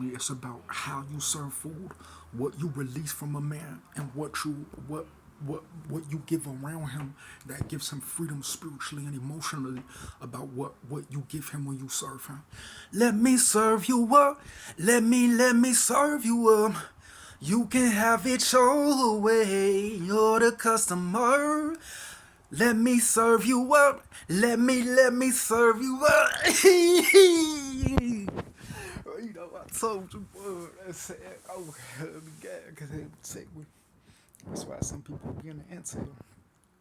ultimately it's about how you serve food, what you release from a man, and what you give around him that gives him freedom spiritually and emotionally about what you give him when you serve him. Let me serve you up. Let me serve you up. You can have it your way. You're the customer. Let me serve you up. Let me serve you up. You know, I told you, boy, I said, oh, because they would take me. That's why some people be in the intel,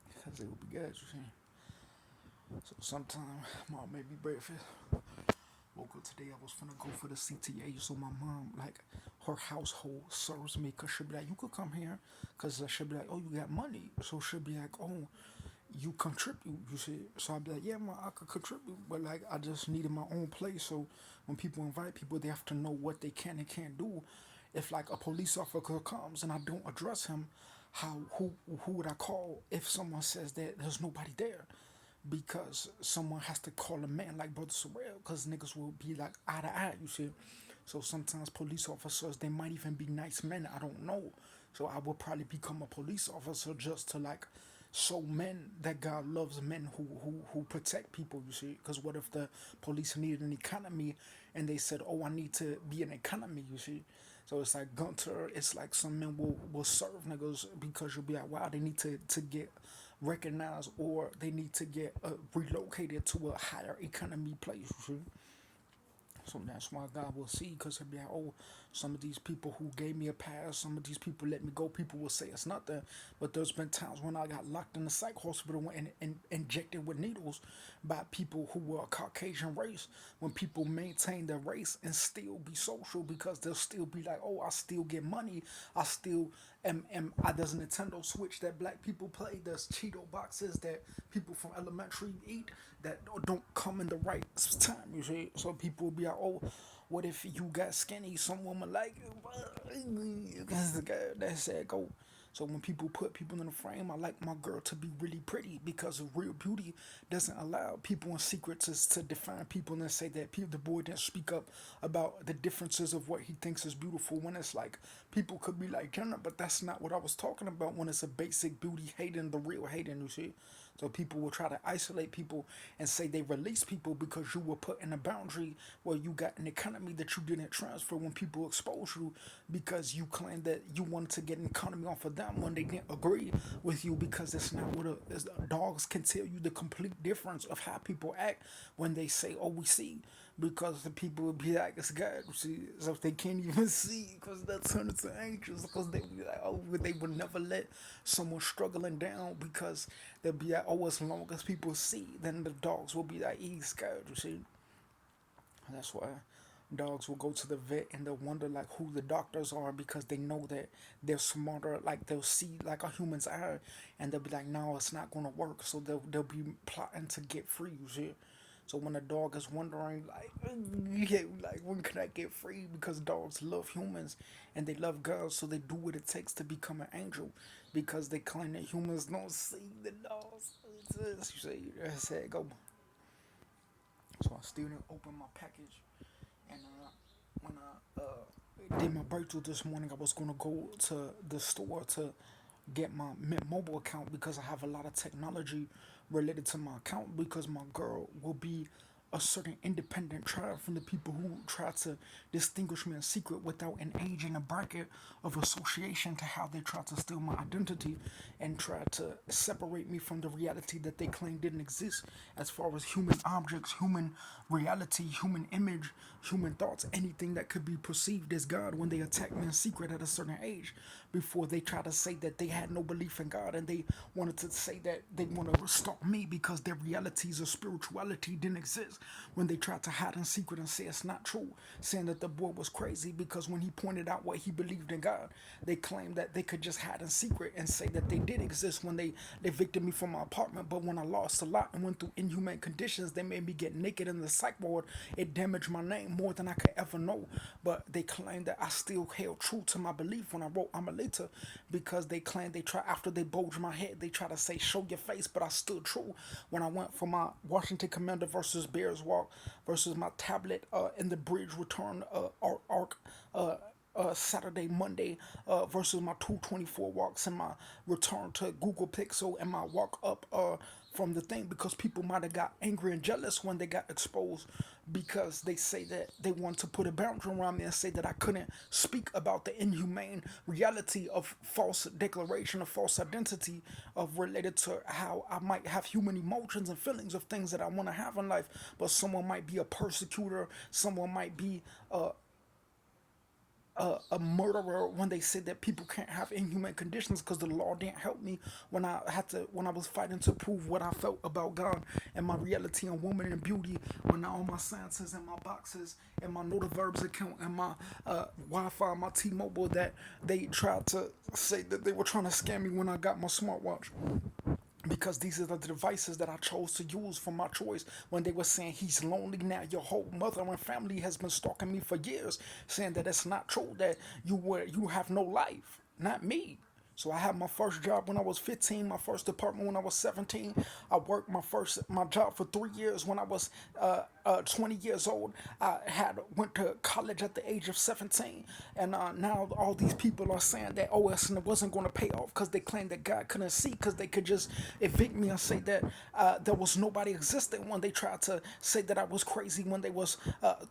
because they would be good, you see. So sometimes, mom made me breakfast. Woke up today, I was finna go for the CTA, so my mom, like, her household serves me, because she'll be like, you could come here, because she'll be like, oh, you got money. So she'll be like, oh, you contribute, you see. So I'd be like, yeah, man, I could contribute, but like I just needed my own place. So when people invite people, they have to know what they can and can't do. If like a police officer comes and I don't address him, how who would I call if someone says that there's nobody there? Because someone has to call a man like Brother Sorrell, because niggas will be like eye to eye, you see. So sometimes police officers, they might even be nice men, I don't know. So I will probably become a police officer just to like show men that God loves men who protect people, you see. Because what if the police needed an economy and they said, oh, I need to be an economy, you see. So it's like Gunter, it's like some men will serve niggas because you'll be like, wow, they need to get recognized or they need to get relocated to a higher economy place, you see. So that's why God will see, because he'll be like, oh, some of these people who gave me a pass, some of these people let me go, people will say it's nothing. But there's been times when I got locked in the psych hospital and injected with needles by people who were a Caucasian race, when people maintain their race and still be social, because they'll still be like, oh, I still get money. I still there's a Nintendo Switch that black people play. There's Cheeto boxes that people from elementary eat that don't come in the right time, you see. So people will be like, oh, what if you got skinny? Some woman like you. That's the guy that said go. So when people put people in a frame, I like my girl to be really pretty, because real beauty doesn't allow people in secret to define people and say that the boy didn't speak up about the differences of what he thinks is beautiful, when it's like people could be like Jenna, but that's not what I was talking about, when it's a basic beauty hating, the real hating, you see. So people will try to isolate people and say they release people because you were put in a boundary where you got an economy that you didn't transfer when people expose you, because you claimed that you wanted to get an economy off of them when they didn't agree with you, because it's not what dogs can tell you the complete difference of how people act when they say, oh, we see, because the people would be like, it's God. See, so if they can't even see, because they'll turn into angels, because they be like, oh, they would never let someone struggling down, because they'll be like, oh, as long as people see, then the dogs will be like, he's scared. You see, that's why dogs will go to the vet and they'll wonder like who the doctors are, because they know that they're smarter, like they'll see like a human's eye, and they'll be like, no, it's not gonna work, so they'll be plotting to get free, you see. So when a dog is wondering like, yeah, like when can I get free, because dogs love humans and they love girls, so they do what it takes to become an angel, because they claim that humans don't see the dogs. You see, I said go. So I still didn't open my package. And when I did my breakthrough this morning, I was gonna go to the store to get my Mint Mobile account, because I have a lot of technology related to my account, because my girl will be a certain independent tribe from the people who try to distinguish me in secret without an age and a bracket of association, to how they try to steal my identity and try to separate me from the reality that they claim didn't exist, as far as human objects, human reality, human image, human thoughts, anything that could be perceived as God, when they attack me in secret at a certain age, before they try to say that they had no belief in God, and they wanted to say that they want to restore me because their realities of spirituality didn't exist, when they tried to hide in secret and say it's not true, saying that the boy was crazy because when he pointed out what he believed in God, they claimed that they could just hide in secret and say that they did exist when they evicted me from my apartment. But when I lost a lot and went through inhumane conditions, they made me get naked in the psych ward. It damaged my name more than I could ever know. But they claimed that I still held true to my belief when I wrote I'm a later, because they claimed they try after they bulged my head, they try to say show your face, but I stood true when I went for my Washington Commander versus Bears stairs walk versus my tablet in the bridge return arc. Saturday, Monday, versus my 224 walks and my return to Google Pixel and my walk up from the thing because people might have got angry and jealous when they got exposed because they say that they want to put a boundary around me and say that I couldn't speak about the inhumane reality of false declaration of false identity of related to how I might have human emotions and feelings of things that I want to have in life, but someone might be a persecutor, someone might be a murderer when they said that people can't have inhuman conditions because the law didn't help me when I was fighting to prove what I felt about God and my reality and woman and beauty when all my sciences and my boxes and my Nota Verbs account and my Wi-Fi, my T-Mobile that they tried to say that they were trying to scam me when I got my smartwatch because these are the devices that I chose to use for my choice when they were saying he's lonely now. Your whole mother and family has been stalking me for years, saying that it's not true that you have no life, not me. So I had my first job when I was 15, my first apartment when I was 17. I worked my job for 3 years when I was 20 years old. I had went to college at the age of 17, and now all these people are saying that it wasn't going to pay off because they claimed that God couldn't see because they could just evict me and say that there was nobody existing when they tried to say that I was crazy when they was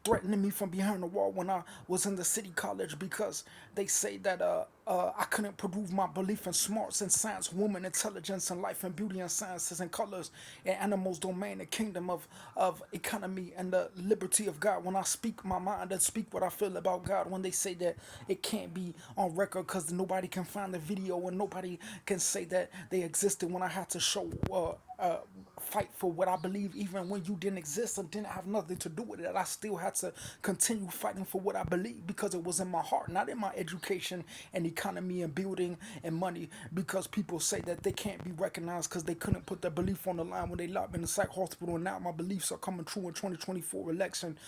threatening me from behind the wall when I was in the city college because they say that I couldn't prove my belief in smarts and science, woman, intelligence, and life and beauty and sciences and colors and animals domain, the kingdom of economy and the liberty of God. When I speak my mind and speak what I feel about God, when they say that it can't be on record because nobody can find the video and nobody can say that they existed when I had to show fight for what I believe, even when you didn't exist and didn't have nothing to do with it. I still had to continue fighting for what I believe because it was in my heart, not in my education and economy and building and money. Because people say that they can't be recognized because they couldn't put their belief on the line when they locked me in the psych hospital. And now my beliefs are coming true in 2024 election.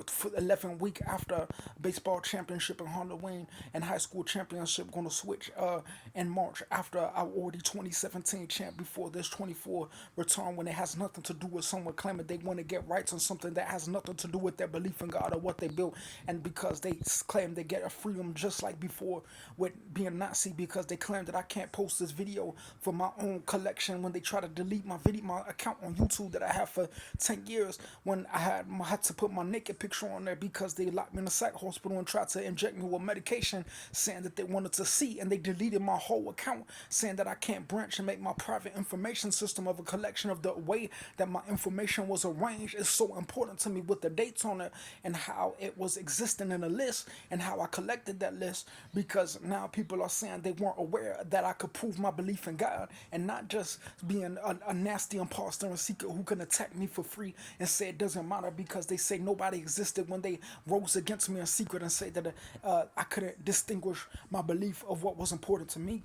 For 11 week after baseball championship in Halloween and high school championship going to switch in March after our already 2017 champ before this 24 return when it has nothing to do with someone claiming they want to get rights on something that has nothing to do with their belief in God or what they built, and because they claim they get a freedom just like before with being Nazi because they claim that I can't post this video for my own collection when they try to delete my account on YouTube that I have for 10 years when I had to put my naked picture on there because they locked me in a psych hospital and tried to inject me with medication saying that they wanted to see, and they deleted my whole account saying that I can't branch and make my private information system of a collection of the way that my information was arranged is so important to me with the dates on it and how it was existing in a list and how I collected that list because now people are saying they weren't aware that I could prove my belief in God and not just being a nasty imposter and seeker who can attack me for free and say it doesn't matter because they say nobody existed when they rose against me in secret and say that I couldn't distinguish my belief of what was important to me.